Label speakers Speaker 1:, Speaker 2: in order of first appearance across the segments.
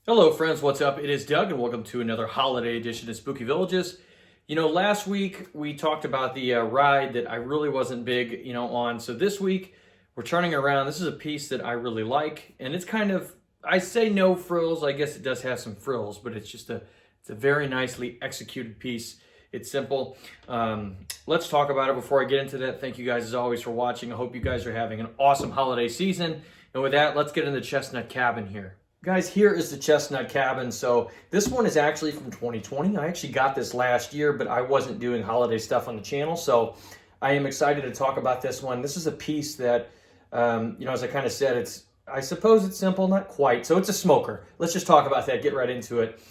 Speaker 1: Hello friends, what's up? It is Doug and welcome to another holiday edition of Spooky Villages. Last week we talked about the ride that I really wasn't big, on. So this week we're turning around. This is a piece that I really like, and it's kind of, I say no frills. I guess it does have some frills, but it's a very nicely executed piece. It's simple. Let's talk about it before I get into that. Thank you guys as always for watching. I hope you guys are having an awesome holiday season. And with that, let's get into the Chestnut Cabin here. Guys, here is the Chestnut Cabin. So this one is actually from 2020. I actually got this last year, but I wasn't doing holiday stuff on the channel. So I am excited to talk about this one. This is a piece that, as I kind of said, I suppose it's simple, not quite. So it's a smoker. Let's just talk about that, get right into it.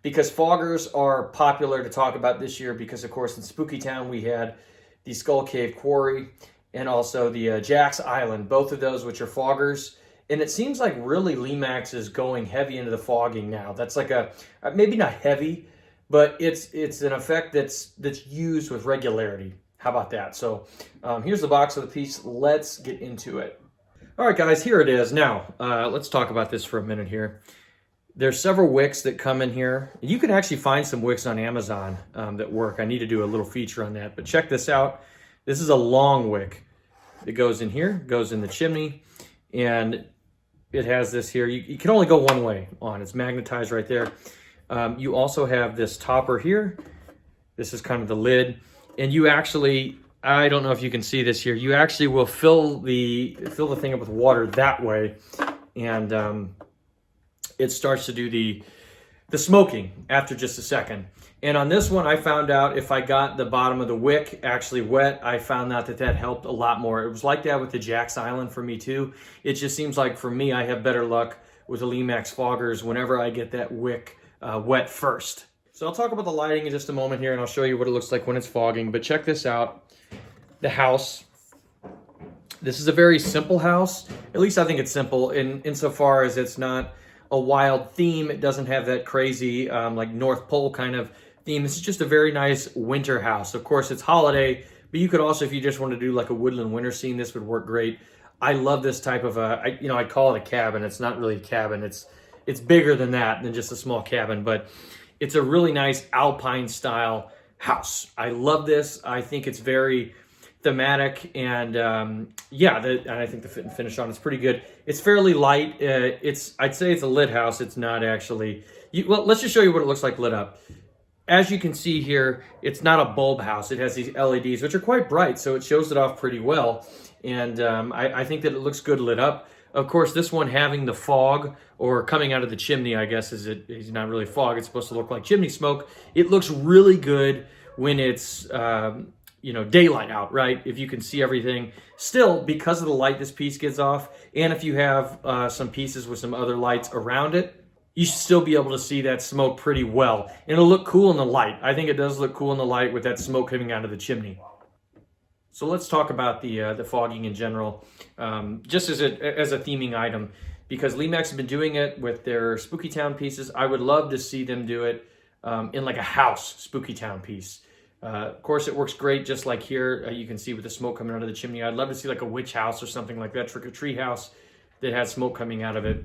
Speaker 1: Because foggers are popular to talk about this year because, of course, in Spooky Town we had the Skull Cave Quarry and also the Jack's Island, both of those which are foggers. And it seems like really Lemax is going heavy into the fogging now. That's like maybe not heavy, but it's an effect that's used with regularity. How about that? So here's the box of the piece. Let's get into it. All right, guys, here it is. Now, let's talk about this for a minute here. There's several wicks that come in here. You can actually find some wicks on Amazon that work. I need to do a little feature on that, but check this out. This is a long wick. It goes in here, goes in the chimney, and it has this here. You can only go one way on. It's magnetized right there. You also have this topper here. This is kind of the lid. And you actually, I don't know if you can see this here, you actually will fill the thing up with water that way. And it starts to do the smoking after just a second. And on this one, I found out if I got the bottom of the wick actually wet, I found out that helped a lot more. It was like that with the Jack's Island for me too. It just seems like for me, I have better luck with the Lemax foggers whenever I get that wick wet first. So I'll talk about the lighting in just a moment here, and I'll show you what it looks like when it's fogging. But check this out, the house. This is a very simple house. At least I think it's simple insofar as it's not a wild theme. It doesn't have that crazy like North Pole kind of theme. This is just a very nice winter house. Of course, it's holiday, but you could also, if you just want to do like a woodland winter scene, this would work great. I love this type of I call it a cabin. It's not really a cabin. It's bigger than that, than just a small cabin, but it's a really nice alpine style house. I love this. I think it's very thematic, and and I think the fit and finish on it's pretty good. It's fairly light. I'd say it's a lit house. It's not actually. Well, let's just show you what it looks like lit up. As you can see here, it's not a bulb house. It has these LEDs, which are quite bright, so it shows it off pretty well. And I think that it looks good lit up. Of course, this one having the fog, or coming out of the chimney, I guess, is not really fog. It's supposed to look like chimney smoke. It looks really good when it's daylight out, right? If you can see everything. Still, because of the light this piece gives off, and if you have some pieces with some other lights around it, you should still be able to see that smoke pretty well. And it'll look cool in the light. I think it does look cool in the light with that smoke coming out of the chimney. So let's talk about the fogging in general, just as a theming item, because Lemax has been doing it with their Spooky Town pieces. I would love to see them do it in like a house Spooky Town piece. Of course, it works great just like here. You can see with the smoke coming out of the chimney. I'd love to see like a witch house or something like that, trick-or-treat house that has smoke coming out of it.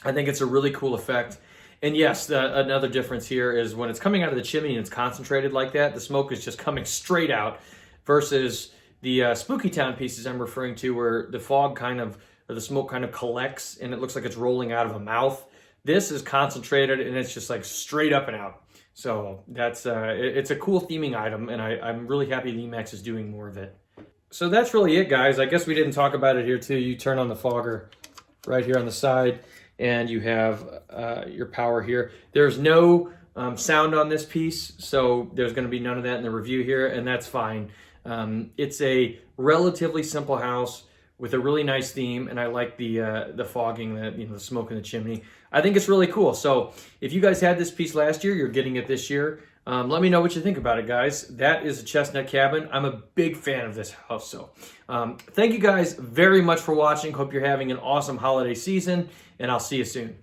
Speaker 1: I think it's a really cool effect. And yes, another difference here is when it's coming out of the chimney and it's concentrated like that, the smoke is just coming straight out, versus the Spooky Town pieces I'm referring to where the smoke kind of collects and it looks like it's rolling out of a mouth. This is concentrated and it's just like straight up and out. So that's it's a cool theming item, and I'm really happy Lemax is doing more of it. So that's really it, guys. I guess we didn't talk about it here too. You turn on the fogger right here on the side, and you have your power here. There's no sound on this piece, so there's going to be none of that in the review here, and that's fine. It's a relatively simple house with a really nice theme, and I like the fogging, the smoke in the chimney. I think it's really cool. So if you guys had this piece last year, you're getting it this year. Let me know what you think about it, guys. That is a Chestnut Cabin. I'm a big fan of this house. So thank you guys very much for watching. Hope you're having an awesome holiday season, and I'll see you soon.